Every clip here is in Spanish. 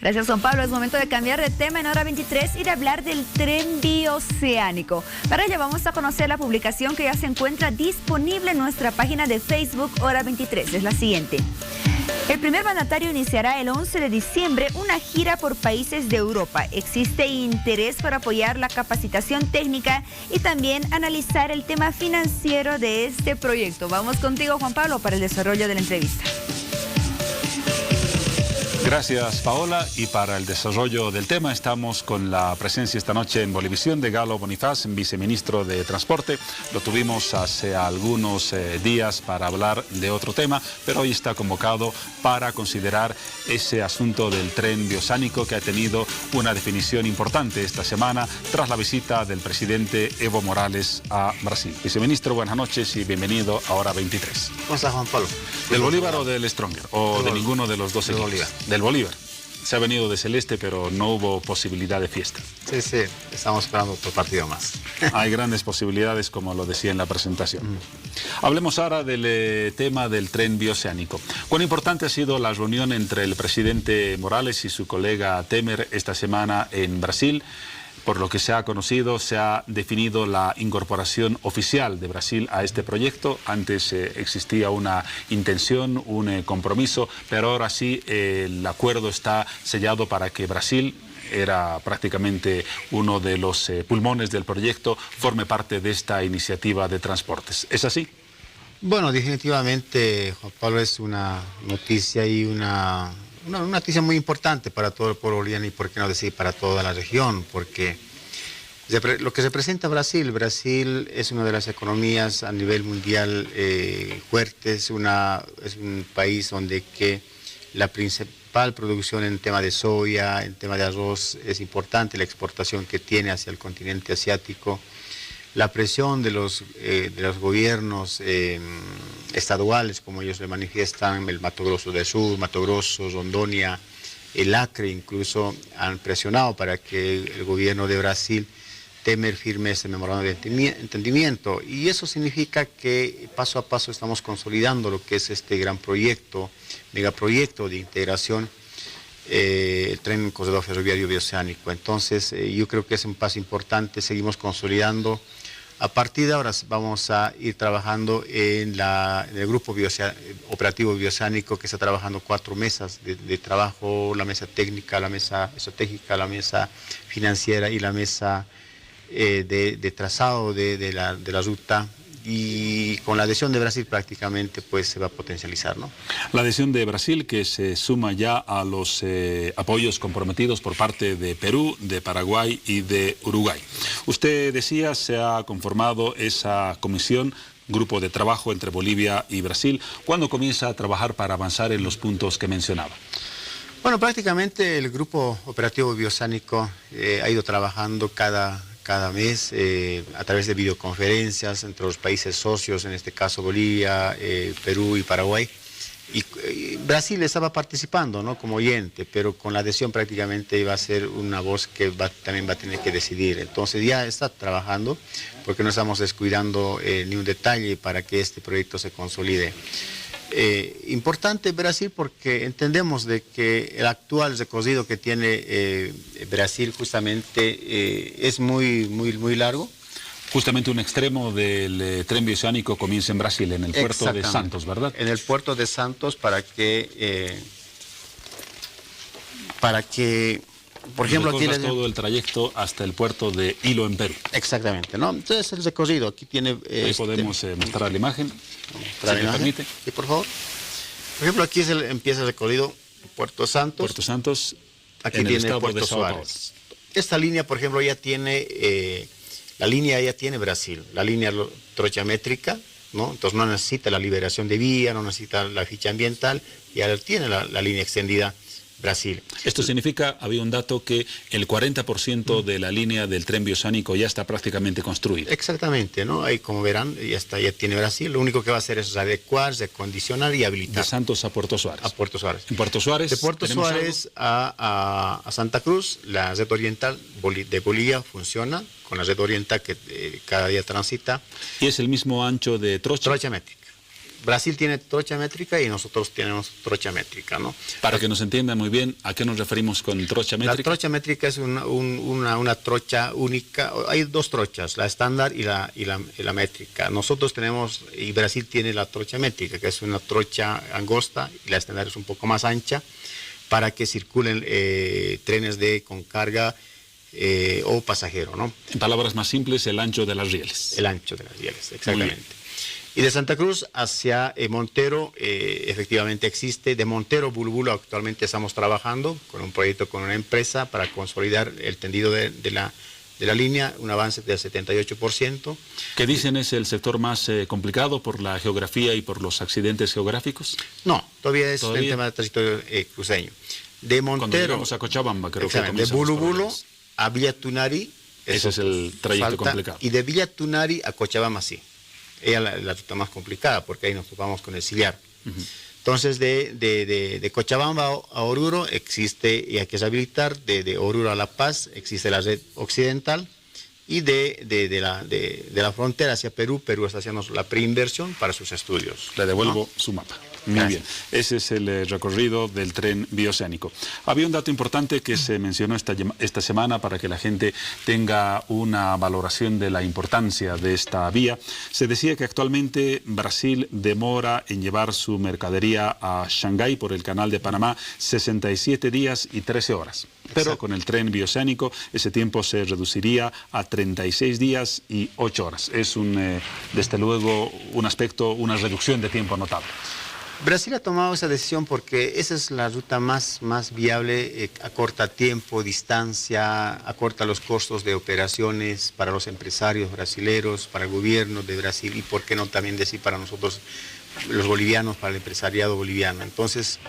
Gracias, Juan Pablo. Es momento de cambiar de tema en hora 23 y de hablar del tren bioceánico. Para ello vamos a conocer la publicación que ya se encuentra disponible en nuestra página de Facebook Hora 23. Es la siguiente. El primer mandatario iniciará el 11 de diciembre una gira por países de Europa. Existe interés por apoyar la capacitación técnica y también analizar el tema financiero de este proyecto. Vamos contigo, Juan Pablo, para el desarrollo de la entrevista. Gracias, Paola. Y para el desarrollo del tema estamos con la presencia esta noche en Bolivisión de Galo Bonifaz, viceministro de Transporte. Lo tuvimos hace algunos días para hablar de otro tema, pero hoy está convocado para considerar ese asunto del tren bioceánico que ha tenido una definición importante esta semana tras la visita del presidente Evo Morales a Brasil. Viceministro, buenas noches y bienvenido a Hora 23. ¿Cómo está, Juan Pablo? ¿Del Bolívar o del Stronger? ¿O de ninguno de los dos equipos? Del Bolívar. Se ha venido de Celeste, pero no hubo posibilidad de fiesta. Sí, estamos esperando otro partido más. Hay grandes posibilidades, como lo decía en la presentación. Hablemos ahora del tema del tren bioceánico. ¿Cuán importante ha sido la reunión entre el presidente Morales y su colega Temer esta semana en Brasil? Por lo que se ha conocido, se ha definido la incorporación oficial de Brasil a este proyecto. Antes existía una intención, un compromiso, pero ahora sí el acuerdo está sellado para que Brasil, era prácticamente uno de los pulmones del proyecto, forme parte de esta iniciativa de transportes. ¿Es así? Bueno, definitivamente, Juan Pablo, es una noticia y una noticia muy importante para todo el pueblo boliviano y, por qué no decir, para toda la región, porque lo que representa Brasil es una de las economías a nivel mundial fuertes, es un país donde que la principal producción en tema de soya, en tema de arroz es importante, la exportación que tiene hacia el continente asiático. La presión de los gobiernos estaduales, como ellos le manifiestan, el Mato Grosso del Sur, Mato Grosso, Rondônia, el Acre, incluso han presionado para que el gobierno de Brasil, Temer, firme ese memorando de entendimiento. Y eso significa que paso a paso estamos consolidando lo que es este gran proyecto, megaproyecto de integración, el tren corredor ferroviario bioceánico. Entonces, yo creo que es un paso importante, seguimos consolidando. A partir de ahora vamos a ir trabajando en el grupo operativo bioceánico, que está trabajando 4 mesas de trabajo: la mesa técnica, la mesa estratégica, la mesa financiera y la mesa de trazado de la ruta. Y con la adhesión de Brasil prácticamente pues se va a potencializar, ¿no? La adhesión de Brasil, que se suma ya a los apoyos comprometidos por parte de Perú, de Paraguay y de Uruguay. Usted decía, se ha conformado esa comisión, grupo de trabajo entre Bolivia y Brasil. ¿Cuándo comienza a trabajar para avanzar en los puntos que mencionaba? Bueno, prácticamente el grupo operativo bioceánico ha ido trabajando cada mes a través de videoconferencias entre los países socios, en este caso Bolivia, Perú y Paraguay. Y Brasil estaba participando, ¿no?, como oyente, pero con la adhesión prácticamente va a ser una voz que también va a tener que decidir. Entonces ya está trabajando, porque no estamos descuidando ni un detalle para que este proyecto se consolide. Importante Brasil porque entendemos de que el actual recorrido que tiene Brasil justamente es muy largo. Justamente un extremo del tren bioceánico comienza en Brasil, en el puerto de Santos, ¿verdad? En el puerto de Santos para que por ejemplo, aquí todo el trayecto hasta el puerto de Hilo en Perú. Exactamente, ¿no? Entonces el recorrido aquí tiene... Ahí podemos mostrar la imagen, si me permite. Sí, por favor. Por ejemplo, aquí empieza el recorrido Puerto Santos. Puerto Santos, aquí tiene Puerto Suárez. Esta línea, por ejemplo, ya tiene... la línea ya tiene Brasil, la línea trochamétrica, ¿no? Entonces no necesita la liberación de vía, no necesita la ficha ambiental, ya tiene la línea extendida Brasil. Esto significa, había un dato, que el 40% de la línea del tren bioceánico ya está prácticamente construida. Exactamente, ¿no? Ahí, como verán, ya tiene Brasil. Lo único que va a hacer es adecuar, recondicionar y habilitar. De Santos a Puerto Suárez. A Puerto Suárez. En Puerto Suárez. De Puerto Suárez a Santa Cruz, la red oriental de Bolivia funciona con la red oriental que cada día transita. ¿Y es el mismo ancho de trocha? Trochamétrica. Brasil tiene trocha métrica y nosotros tenemos trocha métrica, ¿no? Para que nos entiendan muy bien, ¿a qué nos referimos con trocha métrica? La trocha métrica es una trocha única. Hay dos trochas, la estándar y la métrica. Nosotros tenemos, y Brasil tiene la trocha métrica, que es una trocha angosta, y la estándar es un poco más ancha, para que circulen trenes con carga o pasajero, ¿no? En palabras más simples, el ancho de las rieles. El ancho de las rieles, exactamente. Y de Santa Cruz hacia Montero, efectivamente existe. De Montero a Bulubulo actualmente estamos trabajando con un proyecto con una empresa para consolidar el tendido de la línea, un avance del 78%. ¿Qué dicen es el sector más complicado por la geografía y por los accidentes geográficos? No, todavía es el tema del territorio cruceño. De Montero... Cuando llegamos a Cochabamba, creo que de Bulubulo a Villa Tunari... Ese es el trayecto complicado. Y de Villa Tunari a Cochabamba sí. Ella la ruta más complicada, porque ahí nos topamos con el ciliar. Entonces, de Cochabamba a Oruro existe, y hay que rehabilitar, de Oruro a La Paz existe la red occidental, y de la frontera hacia Perú está haciendo la preinversión para sus estudios. Le devuelvo su mapa. Muy bien, ese es el recorrido del tren bioceánico. Había un dato importante que se mencionó esta semana para que la gente tenga una valoración de la importancia de esta vía. Se decía que actualmente Brasil demora en llevar su mercadería a Shanghái por el canal de Panamá 67 días y 13 horas. Pero con el tren bioceánico ese tiempo se reduciría a 36 días y 8 horas. Es desde luego un aspecto, una reducción de tiempo notable. Brasil ha tomado esa decisión porque esa es la ruta más viable, acorta tiempo, distancia, acorta los costos de operaciones para los empresarios brasileños, para el gobierno de Brasil y por qué no también decir para nosotros los bolivianos, para el empresariado boliviano. Entonces,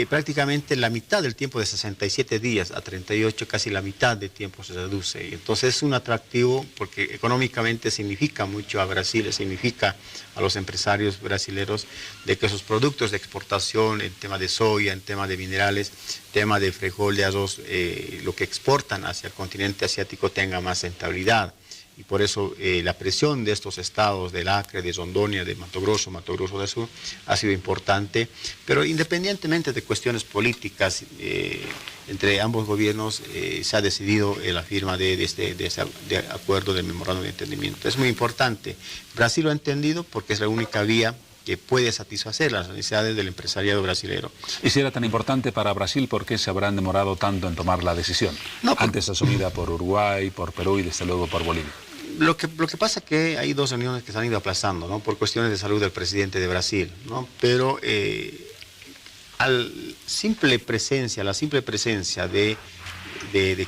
prácticamente la mitad del tiempo de 67 días a 38, casi la mitad del tiempo se reduce. Y entonces es un atractivo porque económicamente significa mucho a Brasil, significa a los empresarios brasileños de que sus productos de exportación, en tema de soya, en tema de minerales, tema de frijol, de arroz, lo que exportan hacia el continente asiático tenga más rentabilidad. Y por eso la presión de estos estados, del Acre, de Rondônia, de Mato Grosso del Sur, ha sido importante. Pero independientemente de cuestiones políticas, entre ambos gobiernos se ha decidido la firma de ese acuerdo del memorándum de entendimiento. Es muy importante. Brasil lo ha entendido porque es la única vía que puede satisfacer las necesidades del empresariado brasileño. Y si era tan importante para Brasil, ¿por qué se habrán demorado tanto en tomar la decisión? Antes asumida por Uruguay, por Perú y desde luego por Bolivia. Lo que pasa es que hay dos reuniones que se han ido aplazando, ¿no? Por cuestiones de salud del presidente de Brasil, ¿no? Pero la simple presencia de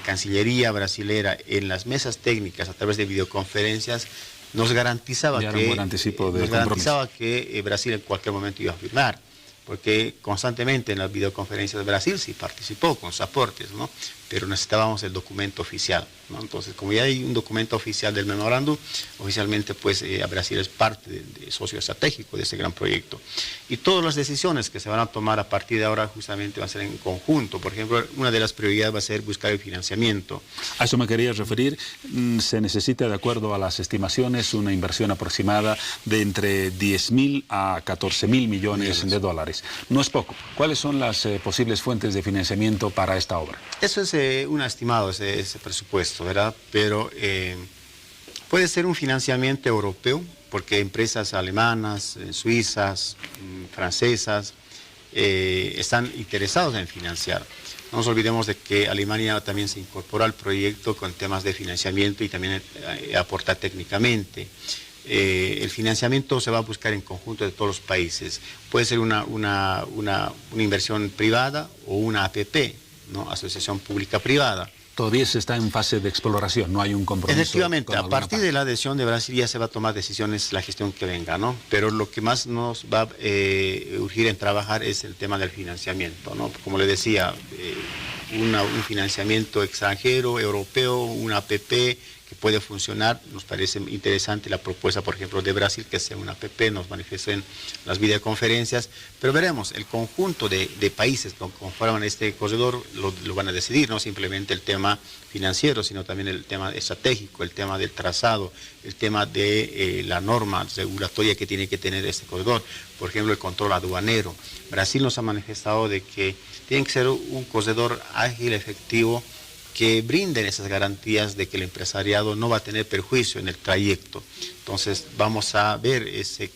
Cancillería brasilera en las mesas técnicas a través de videoconferencias nos garantizaba que Brasil en cualquier momento iba a firmar, porque constantemente en las videoconferencias de Brasil sí participó con sus aportes, ¿no? Pero necesitábamos el documento oficial, ¿no? Entonces, como ya hay un documento oficial del memorándum, oficialmente pues Brasil es parte de socio estratégico de ese gran proyecto. Y todas las decisiones que se van a tomar a partir de ahora justamente van a ser en conjunto. Por ejemplo, una de las prioridades va a ser buscar el financiamiento. A eso me quería referir. Se necesita, de acuerdo a las estimaciones, una inversión aproximada de entre 10.000 a 14.000 millones de dólares. No es poco. ¿Cuáles son las posibles fuentes de financiamiento para esta obra? Eso es un estimado, ese presupuesto, ¿verdad? Pero puede ser un financiamiento europeo, porque empresas alemanas, suizas, francesas, están interesados en financiar. No nos olvidemos de que Alemania también se incorpora al proyecto con temas de financiamiento y también aporta técnicamente. El financiamiento se va a buscar en conjunto de todos los países. Puede ser una inversión privada o una APP, ¿no? Asociación Pública-Privada. Todavía se está en fase de exploración, no hay un compromiso. Efectivamente, a partir de la adhesión de Brasil ya se va a tomar decisiones la gestión que venga, ¿no? Pero lo que más nos va a urgir en trabajar es el tema del financiamiento, ¿no? Como le decía, un financiamiento extranjero, europeo, una APP, que puede funcionar. Nos parece interesante la propuesta, por ejemplo, de Brasil, que sea una APP, nos manifestó en las videoconferencias, pero veremos, el conjunto de países que conforman este corredor lo van a decidir, no simplemente el tema financiero, sino también el tema estratégico, el tema del trazado, el tema de la norma regulatoria que tiene que tener este corredor, por ejemplo, el control aduanero. Brasil nos ha manifestado de que tiene que ser un corredor ágil, efectivo, que brinden esas garantías de que el empresariado no va a tener perjuicio en el trayecto. Entonces vamos a ver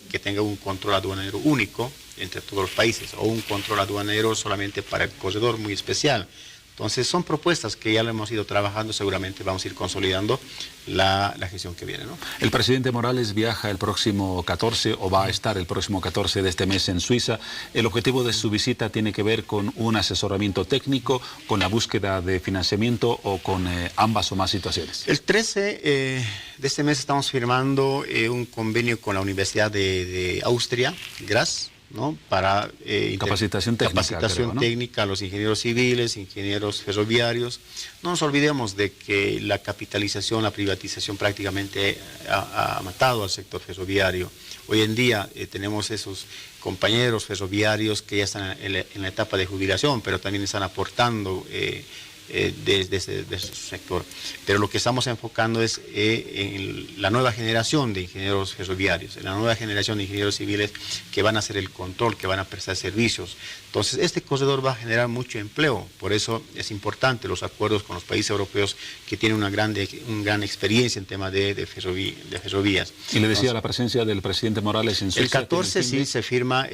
que tenga un control aduanero único entre todos los países o un control aduanero solamente para el corredor muy especial. Entonces son propuestas que ya lo hemos ido trabajando, seguramente vamos a ir consolidando la gestión que viene, ¿no? El presidente Morales viaja el próximo 14 o va a estar el próximo 14 de este mes en Suiza. El objetivo de su visita tiene que ver con un asesoramiento técnico, con la búsqueda de financiamiento o con ambas o más situaciones. El 13 de este mes estamos firmando un convenio con la Universidad de Austria, Graz, ¿no? Para capacitación técnica a los ingenieros civiles, ingenieros ferroviarios. No nos olvidemos de que la capitalización, la privatización prácticamente ha matado al sector ferroviario. Hoy en día tenemos esos compañeros ferroviarios que ya están en la etapa de jubilación, pero también están aportando desde su sector. Pero lo que estamos enfocando es en la nueva generación de ingenieros ferroviarios, en la nueva generación de ingenieros civiles que van a hacer el control, que van a prestar servicios. Entonces, este corredor va a generar mucho empleo, por eso es importante los acuerdos con los países europeos que tienen una gran experiencia en tema de ferrovías. Y le decía, la presencia del presidente Morales en Suiza. El 14 sí se firma,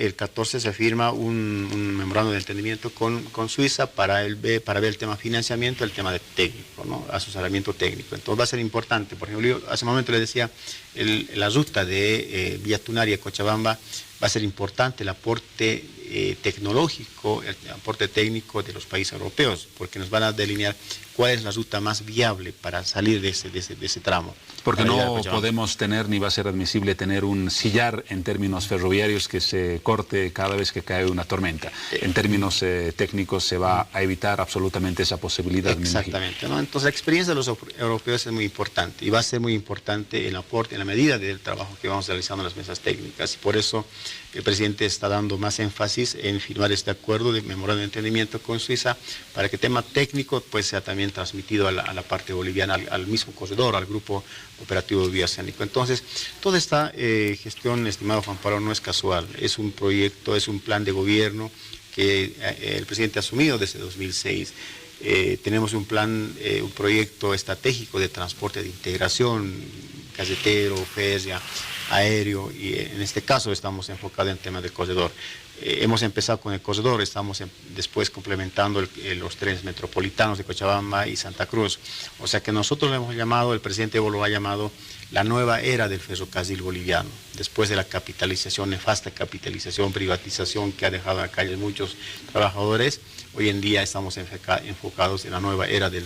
un memorándum de entendimiento con Suiza para ver el tema financiamiento, el tema de técnico, ¿no? Asesoramiento técnico. Entonces va a ser importante. Por ejemplo, yo hace un momento le decía, la ruta de Villa Tunaria, Cochabamba, va a ser importante el aporte tecnológico, el aporte técnico de los países europeos, porque nos van a delinear cuál es la ruta más viable para salir de ese tramo. Porque no podemos tener, ni va a ser admisible tener un sillar en términos ferroviarios que se corte cada vez que cae una tormenta. En términos técnicos se va a evitar absolutamente esa posibilidad. Exactamente, ¿no? Entonces la experiencia de los europeos es muy importante y va a ser muy importante el aporte en la medida del trabajo que vamos realizando en las mesas técnicas. Y por eso el presidente está dando más énfasis en firmar este acuerdo de memorándum de entendimiento con Suiza para que el tema técnico pues sea también transmitido a la parte boliviana, al mismo corredor, al grupo operativo bioceánico. Entonces, toda esta gestión, estimado Juan Pablo, no es casual, es un proyecto, es un plan de gobierno que el presidente ha asumido desde 2006. Tenemos un proyecto estratégico de transporte de integración, carretero, férrea, aéreo, y en este caso estamos enfocados en temas del corredor. Hemos empezado con el corredor, estamos después complementando los trenes metropolitanos de Cochabamba y Santa Cruz. O sea que nosotros lo hemos llamado, el presidente Evo lo ha llamado la nueva era del ferrocarril boliviano. Después de la capitalización, nefasta capitalización, privatización que ha dejado en la calle muchos trabajadores, hoy en día estamos enfocados en la nueva era de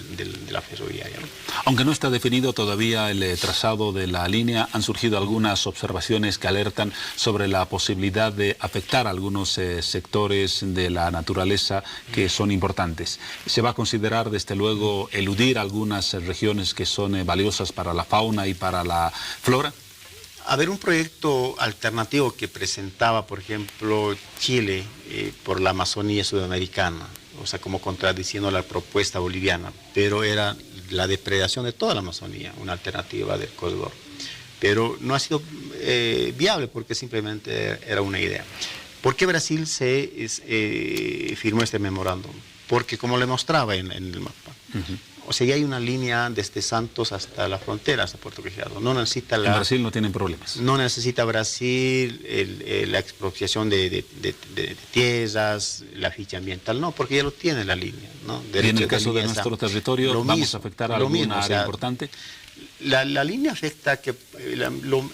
la ferrovía. ¿No? Aunque no está definido todavía el trazado de la línea, han surgido algunas observaciones que alertan sobre la posibilidad de afectar a algunos sectores de la naturaleza que son importantes. ¿Se va a considerar, desde luego, eludir algunas regiones que son valiosas para la fauna y para la flora? A ver, un proyecto alternativo que presentaba, por ejemplo, Chile por la Amazonía sudamericana, o sea, como contradiciendo la propuesta boliviana, pero era la depredación de toda la Amazonía, una alternativa del corredor. Pero no ha sido viable porque simplemente era una idea. ¿Por qué Brasil firmó este memorándum? Porque, como le mostraba en el mapa, o sea, ya hay una línea desde Santos hasta la frontera, hasta Puerto Quijado. No necesita en Brasil no tienen problemas. No necesita Brasil la expropiación de tierras, la ficha ambiental, no, porque ya lo tiene la línea, ¿no? Y en el caso de nuestro territorio, ¿vamos a afectar a alguna área importante? La línea afecta que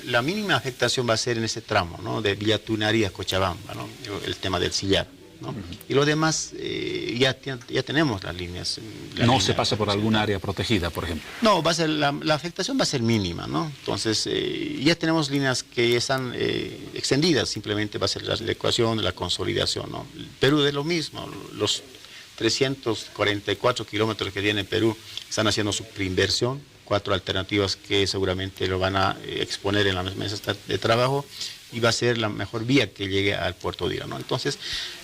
la mínima afectación va a ser en ese tramo, ¿no? De Villa Tunaria a Cochabamba, ¿no? El tema del sillar, ¿no? Y lo demás ya tenemos las líneas. No se pasa por alguna área protegida, por ejemplo. No, va a ser la afectación va a ser mínima, ¿no? Entonces ya tenemos líneas que ya están extendidas, simplemente va a ser la ecuación, la consolidación, ¿no? Perú es lo mismo, los 344 kilómetros que tiene Perú están haciendo su preinversión, 4 alternativas que seguramente lo van a exponer en las mesas de trabajo y va a ser la mejor vía que llegue al puerto de Ira, ¿no? Entonces,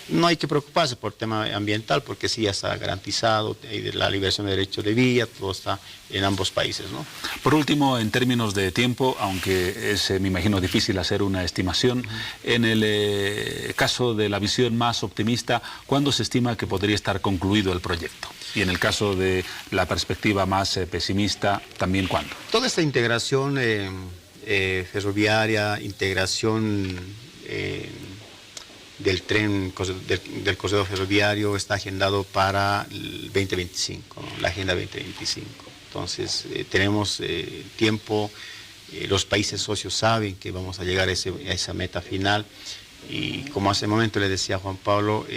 no hay que preocuparse por el tema ambiental porque sí ya está garantizado, la liberación de derechos de vía, todo está en ambos países, ¿no? Por último, en términos de tiempo, aunque es, me imagino, difícil hacer una estimación, en el caso de la visión más optimista, ¿cuándo se estima que podría estar concluido el proyecto? Y en el caso de la perspectiva más pesimista, ¿también cuándo? Toda esta integración ferroviaria, integración del tren, del corredor ferroviario está agendado para el 2025, ¿no? La Agenda 2025. Entonces, tenemos tiempo, los países socios saben que vamos a llegar a esa meta final. Y como hace un momento le decía a Juan Pablo,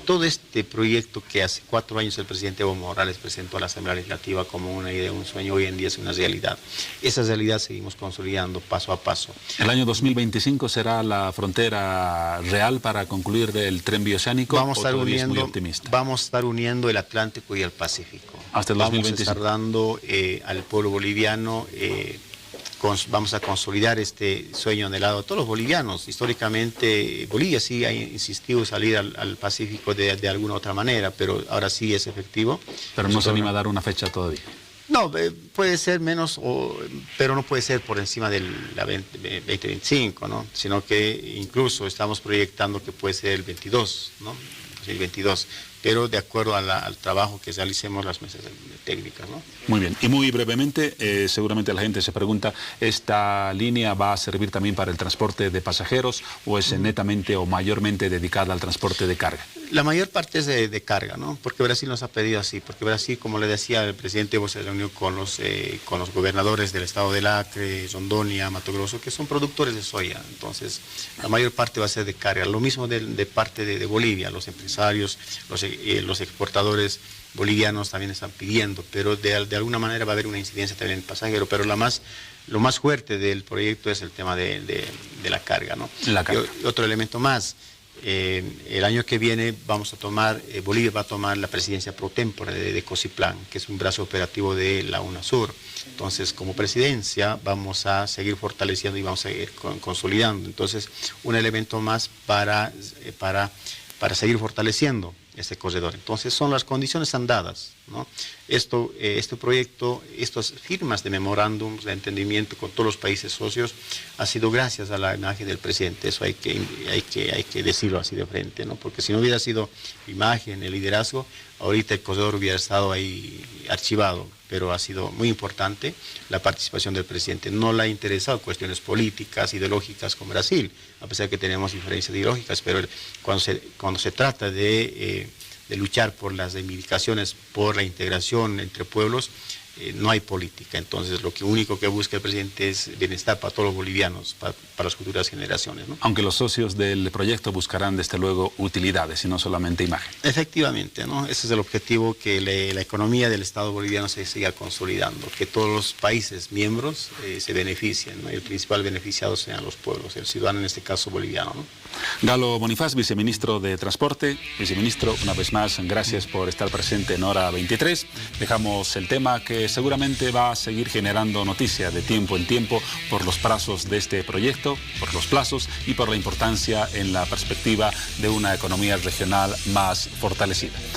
todo este proyecto que hace 4 años el presidente Evo Morales presentó a la Asamblea Legislativa como una idea, un sueño, hoy en día es una realidad. Esa realidad seguimos consolidando paso a paso. ¿El año 2025 será la frontera real para concluir el tren bioceánico? Vamos a estar uniendo el Atlántico y el Pacífico. Hasta el 2025. Vamos a estar dando al pueblo boliviano... vamos a consolidar este sueño anhelado a todos los bolivianos. Históricamente Bolivia sí ha insistido en salir al Pacífico de alguna otra manera, pero ahora sí es efectivo. Pero no se anima a dar una fecha todavía. No, puede ser menos, pero no puede ser por encima del 2025, ¿no? Sino que incluso estamos proyectando que puede ser el 22, ¿no? El 22, pero de acuerdo al trabajo que realicemos las mesas técnicas, ¿no? Muy bien, y muy brevemente, seguramente la gente se pregunta, ¿esta línea va a servir también para el transporte de pasajeros o es netamente o mayormente dedicada al transporte de carga? La mayor parte es de carga, ¿no? Porque Brasil nos ha pedido así, porque Brasil, como le decía, el presidente se reunió con los gobernadores del estado del Acre, Rondônia, Mato Grosso, que son productores de soya. Entonces, la mayor parte va a ser de carga. Lo mismo de parte de Bolivia, los empresarios, los exportadores bolivianos también están pidiendo, pero de alguna manera va a haber una incidencia también en el pasajero, pero lo más fuerte del proyecto es el tema de la carga, ¿no? La carga. Y otro elemento más. El año que viene Bolivia va a tomar la presidencia pro tempore de COSIPLAN, que es un brazo operativo de la UNASUR. Entonces, como presidencia vamos a seguir fortaleciendo y vamos a seguir consolidando. Entonces, un elemento más para seguir fortaleciendo este corredor. Entonces, son las condiciones andadas, ¿no? Este proyecto, estas firmas de memorándums de entendimiento con todos los países socios ha sido gracias a la imagen del presidente. Eso hay que decirlo así de frente, ¿no? Porque si no hubiera sido imagen, el liderazgo, ahorita el corredor hubiera estado ahí archivado, pero ha sido muy importante la participación del presidente. No le ha interesado cuestiones políticas, ideológicas con Brasil, a pesar de que tenemos diferencias ideológicas, pero cuando se trata de luchar por las reivindicaciones, por la integración entre pueblos, no hay política. Entonces, lo único que busca el presidente es bienestar para todos los bolivianos, para las futuras generaciones, ¿no? Aunque los socios del proyecto buscarán, desde luego, utilidades y no solamente imagen. Efectivamente, ¿no? Ese es el objetivo, que la economía del Estado boliviano se siga consolidando, que todos los países miembros se beneficien, ¿no? Y el principal beneficiado sean los pueblos, el ciudadano, en este caso boliviano, ¿no? Galo Bonifaz, viceministro de Transporte. Viceministro, una vez más, gracias por estar presente en Hora 23. Dejamos el tema que seguramente va a seguir generando noticia de tiempo en tiempo por los plazos de este proyecto, por los plazos y por la importancia en la perspectiva de una economía regional más fortalecida.